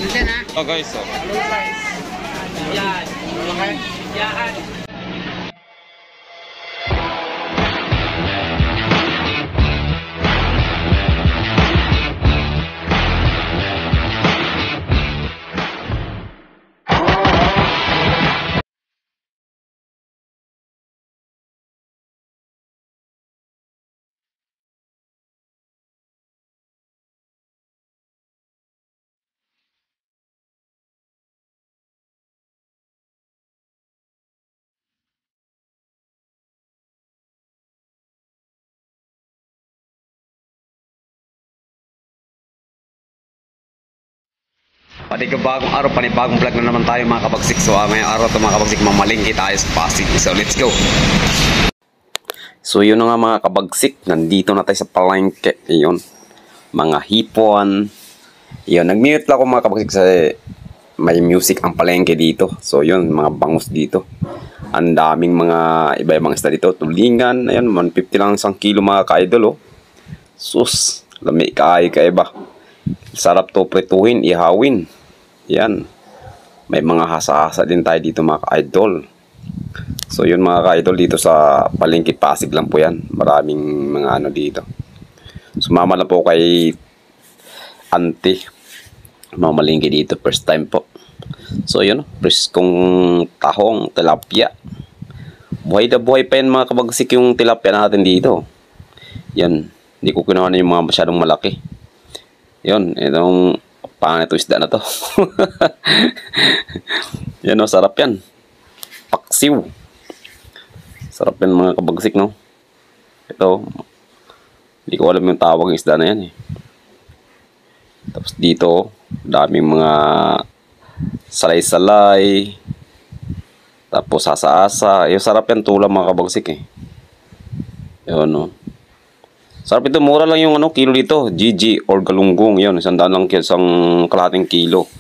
Oh guys, oh. Yan. Okay. Yan. Panibagong araw, panibagong vlog na naman tayo mga kabagsik. So ngayong araw ito mga kabagsik, mamalingki tayo sa Pasig. So let's go. So yun na nga mga kabagsik, nandito na tayo sa palengke. Yun, mga hipon. Yun, nag-mute lang ako mga kabagsik kasi may music ang palengke dito. So yun, mga bangus dito. Ang daming mga iba-ibang isda dito. Tulingan, ayan, 150 lang isang kilo mga ka-idol, oh. Sus, lami kaiba. Sarap to pretuhin, ihawin. Yan. May mga hasa-hasa din tayo dito mga ka-idol. So yun mga ka-idol, dito sa palengke Pasig lang po yan. Maraming mga ano dito. Sumama na po kay auntie. Mamalingki dito, first time po. So yun, preskong tahong, tilapia. Buhay na buhay pa yan mga kabagsik yung tilapia natin dito. Yan, hindi ko kinuha na yung mga masyadong malaki. Yun, itong pangit ito isda na to. Yan o, sarap yan. Paksiw. Sarap yan mga kabagsik, no? Ito, hindi ko alam yung tawag ng isda na yan, eh. Tapos dito, daming mga salay-salay. Tapos asa-asa. Yung sarap yan tulang mga kabagsik, eh. Yun, no? Sarap ito, mura lang yung ano, kilo dito. GG or galunggong. Yun, 100 lang isang kalahating kilo.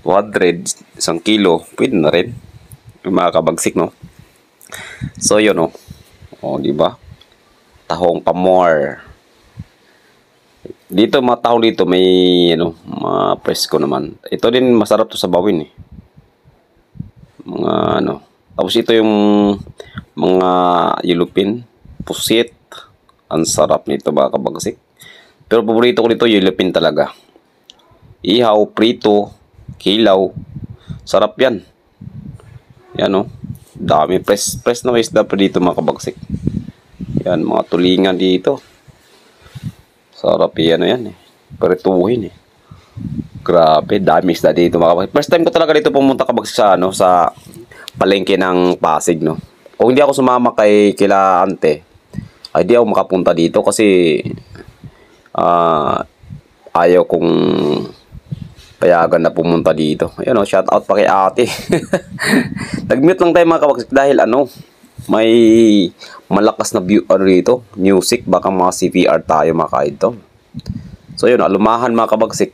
200, isang kilo. Pwede na rin. Yung mga kabagsik, no? So, yun, no? O, diba? Tahong pamor. Dito, mga tahong dito, may, ano, mga presko naman. Ito din, masarap to sa bawin, eh. Mga, ano. Tapos ito yung mga yelupin, pusit. Ang sarap nito mga kabagsik. Pero paborito ko nito yellowfin talaga. Ihaw, prito, kilaw. Sarap yan. Yan o. Dami. Press na isda pa dito mga kabagsik. Yan, mga tulingan dito. Sarap yan o yan eh. Perituhin eh. Grabe, dami isda dito mga kabagsik. First time ko talaga dito pumunta kabagsik sa, ano, sa palengke ng Pasig, no. Kung hindi ako sumama kila ante, ay di ako makapunta dito kasi ayaw kong payagan na pumunta dito. Ayun o, shout out pa kay ate. Nag-mute lang tayo mga kabagsik dahil ano, may malakas na view dito, music, baka mga CVR tayo mga ka-idol. So yun, alumahan mga kabagsik.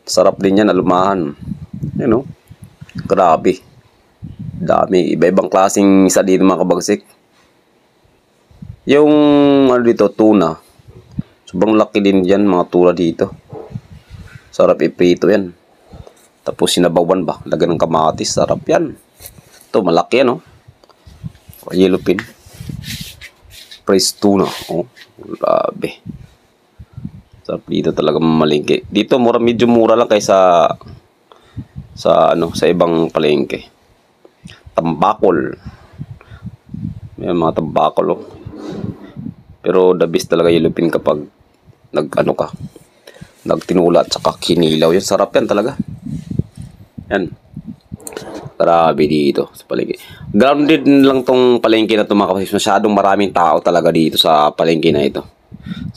Sarap din yan, alumahan. Yun o, grabe. Dami, iba-ibang klaseng isa dito mga kabagsik. Yung ano dito, tuna. Sobrang laki din dyan mga tuna dito. Sarap iprito yan. Tapos sinabawan ba? Lagyan ng kamatis. Sarap yan. Ito, malaki yan, oh. Yellowfin. Praise tuna. Oh, grabe. Sarap dito talaga mamalingki. Dito, medyo mura lang kaysa sa ibang palengke. Tambakol. May mga tambakol, oh. Pero the best talaga yellowfin kapag nagtinula at saka kinilaw. Yan, sarap yan talaga. Yan. Grabe dito sa palengke. Grounded lang tong palengke na ito mga kapatid. Masyadong maraming tao talaga dito sa palengke na ito.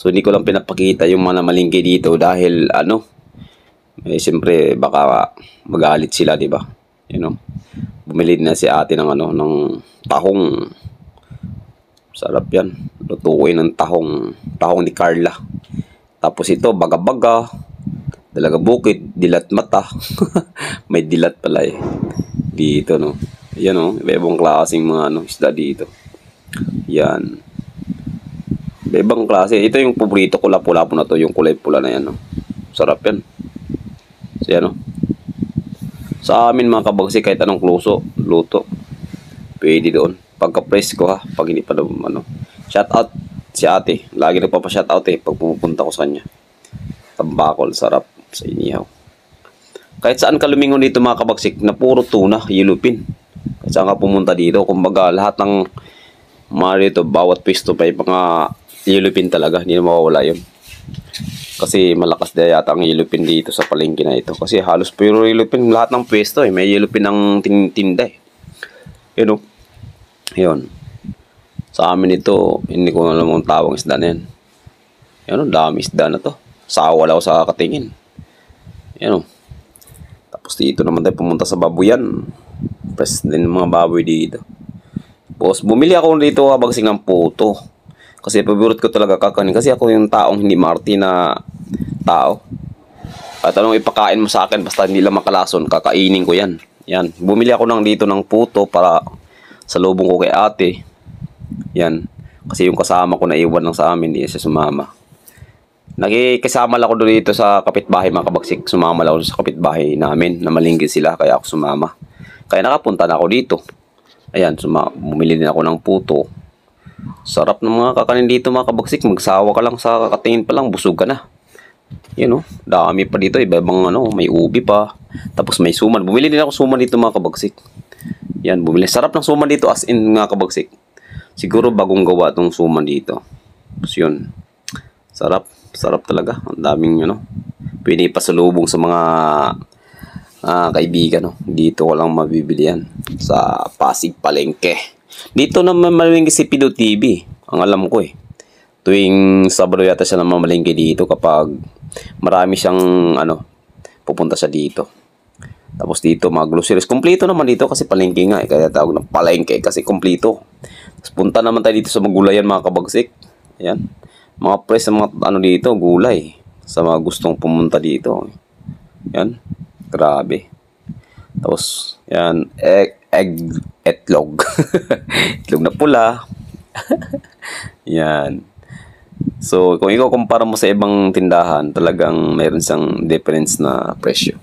So hindi ko lang pinapakita yung mga malingki dito dahil siyempre baka magalit sila, di ba? You know. Bumili na si ate ng ng tahong. Sarap yan. Lutuin ng tahong ni Carla. Tapos ito, baga-baga. Dalaga bukid, dilat mata. May dilat pala eh. Dito, no. Yan, no. Iba-ibang klaseng mga isda dito. Yan. Iba-ibang klase. Ito yung paborito ko, lapu-lapu na to. Yung kulay pula na yan, no. Sarap yan. Yan, sa amin mga kabagsik, kahit anong luto, pwede doon. Pagka-presko ha, pag hindi pa daw, shout out si ate. Lagi nagpapa-shout out pag pumupunta ko sa kanya. Tambakol, sarap sa inihaw. Kahit saan ka lumingon dito mga kabagsik, na puro tuna, yellowfin. Kahit saan ka pumunta dito, kumbaga lahat ng mga dito, bawat pwesto may mga yellowfin talaga, hindi na mawawala yun. Kasi malakas na yata ang yellowfin dito sa palengke na ito. Kasi halos puro yellowfin, lahat ng pwesto may yellowfin ng tinda Yun. Sa amin ito, hindi ko alam ang tawang isda na yan. Dami isda na to. Sawa lang ako sa katingin. Tapos dito naman tayo pumunta sa baboyan. Press din mga baboy dito. Tapos bumili ako dito kabagsik ng puto. Kasi paborito ko talaga kakanin. Kasi ako yung taong hindi marti na tao. At anong ipakain mo sa akin basta hindi lang makalason, kakainin ko yan. Yan. Bumili ako dito ng puto para sa lubong ko kay ate. Yan. Kasi yung kasama ko na iwan lang sa amin, hindi siya sumama. Nakikisama lang ako dito sa kapitbahay mga kabagsik. Sumama lang ako sa kapitbahay namin na malingkit sila kaya ako sumama. Kaya nakapunta na ako dito. Ayan, bumili din ako ng puto. Sarap ng mga kakanin dito mga kabagsik. Magsawa ka lang sa kakatingin pa lang, busog ka na. Dami pa dito. Iba-ibang may ubi pa. Tapos may suman. Bumili din ako suman dito mga kabagsik. Yan, bumili. Sarap ng suman dito as in mga kabagsik. Siguro bagong gawa tong suman dito. Tapos yun. Sarap talaga. Ang daming pwede pasalubong sa mga kaibigan. Dito ko lang mabibili yan. Sa Pasig Palengke. Dito naman malingki si Pido TV. Ang alam ko tuwing Sabado yata siya naman malingki dito kapag marami siyang pupunta siya dito. Tapos dito mga groceries. Kompleto naman dito kasi palengke nga kaya tawag ng palengke kasi kompleto. Tapos punta naman tayo dito sa magulayan mga kabagsik. Ayan. Mga press mga dito, gulay. Sa mga gustong pumunta dito. Yan. Grabe. Tapos, yan. Itlog. Itlog na pula. Yan. So, kung ikaw kumpara mo sa ibang tindahan, talagang mayroon siyang difference na presyo.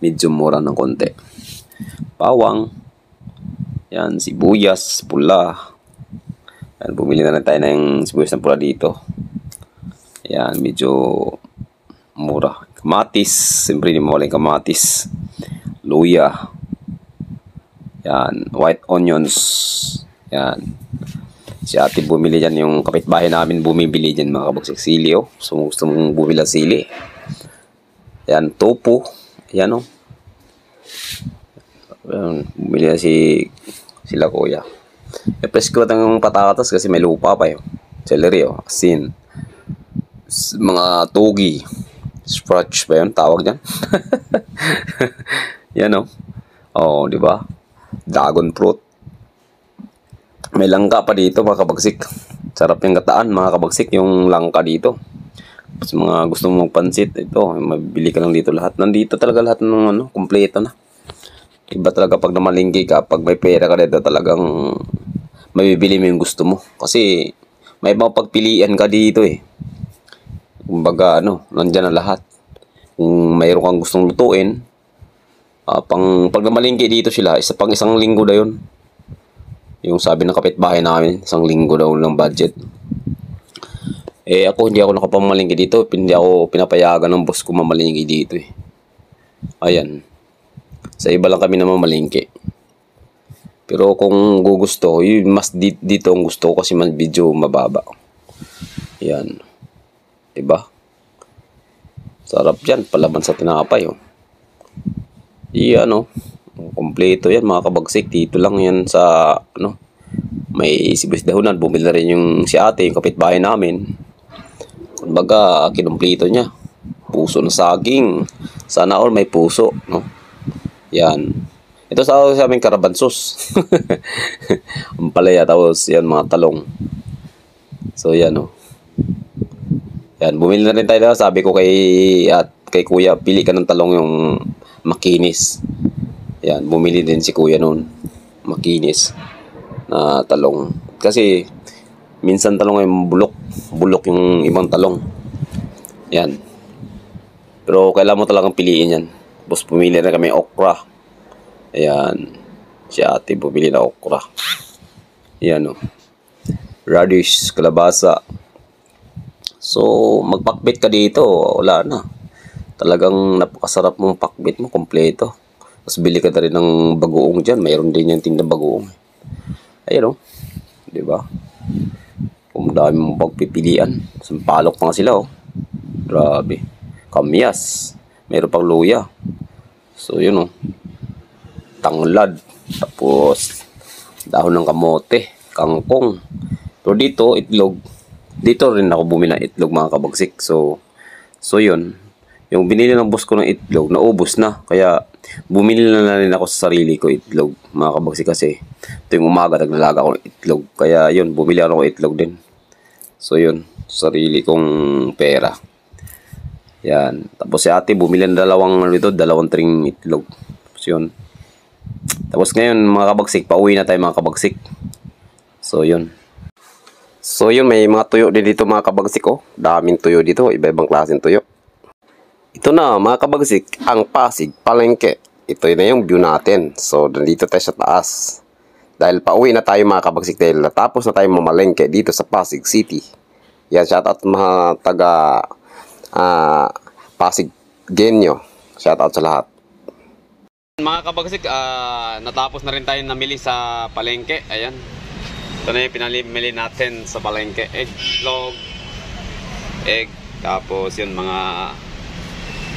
Medyo mura ng konti. Bawang. Yan, sibuyas, pula. Yan, bumili na tayo ng sibuyas na pula dito. Yan, medyo mura. Kamatis, siyempre hindi mawala yung kamatis. Luya. Yan, white onions. Yan. Si ate bumili dyan, yung kapitbahay namin bumibili dyan mga kabagsik. Sili So, gusto mong bumili ng sili. Yan, tofu. Yan bumili na sila kuya. Press ko ng patatas kasi may lupa pa celery asin. Mga togi. Sprouts ba yun? Tawag dyan. Yan di ba? Dragon fruit. May langka pa dito mga kabagsik. Sarap yung gataan mga kabagsik. Yung langka dito. Tapos mga gusto mong pansit. Ito, mabili ka lang dito lahat. Nandito talaga lahat ng kompleto na. Iba talaga pag namalingki ka, pag may pera ka dito talagang mabibili mo yung gusto mo. Kasi may mga pagpilian ka dito Kumbaga nandyan na lahat. Kung mayroon kang gustong lutuin, pag namalingki dito sila, pang isang linggo na yun. Yung sabi ng kapitbahay namin, isang linggo daw ng budget. Ako hindi ako nakapamalingki dito. Hindi ako pinapayagan ng boss ko mamalingki dito Ayan. Sa iba lang kami naman malingki. Pero kung gugusto, yun mas dito ang gusto ko kasi man video mababa. Yan. Diba? Sarap yan. Palaban sa tinapay kompleto yan mga kabagsik. Dito lang yan sa may sibuyas dahunan. Bumili na rin yung si ate, yung kapitbahay namin. Kumbaga, kinumpleto niya. Puso na saging. Sana all may puso, Yan. Ito sa aming karabansos. Ang palaya, tapos yan mga talong. So yan Yan, bumili na rin tayo. Sabi ko kay kuya, pili ka ng talong yung makinis. Yan, bumili din si kuya noon. Makinis na talong. Kasi minsan talong ay bulok. Bulok yung ibang talong. Yan. Pero kailangan mo talagang piliin yan. Tapos pumili na kami okra. Ayan. Si ate bumili na okra. Ayan o. Radish, kalabasa. So, magpakbit ka dito. Wala na. Talagang napakasarap mong pakbit mo. Kompleto. Tapos bili ka na rin ng bagoong dyan. Mayroon din yung tinda bagoong. Ayan o. Diba? Kung dami mong pagpipilian. Sampalok pa nga sila o. Grabe. Kamyas. Mayroon pang luya. So, yun o. Tanglad. Tapos, dahon ng kamote. Kangkong. Pero dito, itlog. Dito rin ako bumili ng itlog, mga kabagsik. So yun. Yung binili ng boss ko ng itlog, naubos na. Kaya, bumili na rin ako sa sarili ko itlog, mga kabagsik. Kasi, ito yung umaga, naglalaga ako ng itlog. Kaya, yun, bumili ako ng itlog din. So, yun. Sarili kong pera. Yan. Tapos si ate, bumili ng dalawang tring itlog. So, yun. Tapos ngayon, mga kabagsik, pauwi na tayo, mga kabagsik. So, yun. So, yun, may mga tuyo din dito, mga kabagsik, oh. Daming tuyo dito, iba-ibang klaseng tuyo. Ito na, mga kabagsik, ang Pasig Palengke. Ito na yung view natin. So, nandito tayo sa taas. Dahil pauwi na tayo, mga kabagsik, dahil natapos na tayo mamalengke dito sa Pasig City. Yan, shoutout mga taga Pasig Genyo. Shoutout sa lahat. Mga kabagsik, natapos na rin tayo namili sa palengke. Ayan. Ito na yung pinamili natin sa palengke. Egg, tapos yun, mga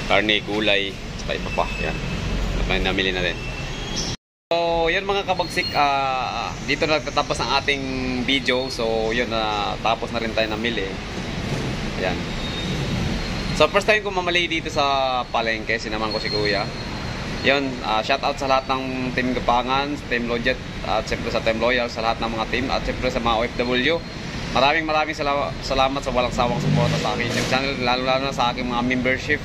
karne, gulay, saka iba pa. Yan. Ito na yung namili natin. So, yun mga kabagsik, dito na nagtatapos ang ating video. So, yun, tapos na rin tayo namili. Ayan. So, first time ko mamali dito sa palengke, sinaman ko si Kuya. Yun, shout out sa lahat ng Team Gapangan, Team Lojet, at siyempre sa Team Loyal, sa lahat ng mga team, at siyempre sa mga OFW. Maraming salamat sa walang sawang suporta sa akin YouTube channel, lalo na sa aking mga membership.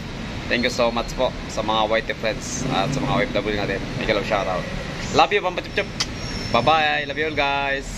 Thank you so much po sa mga white friends at sa mga OFW natin. Make a love shout out. Love you, Pampa Chup Chup. Bye bye, love you all guys.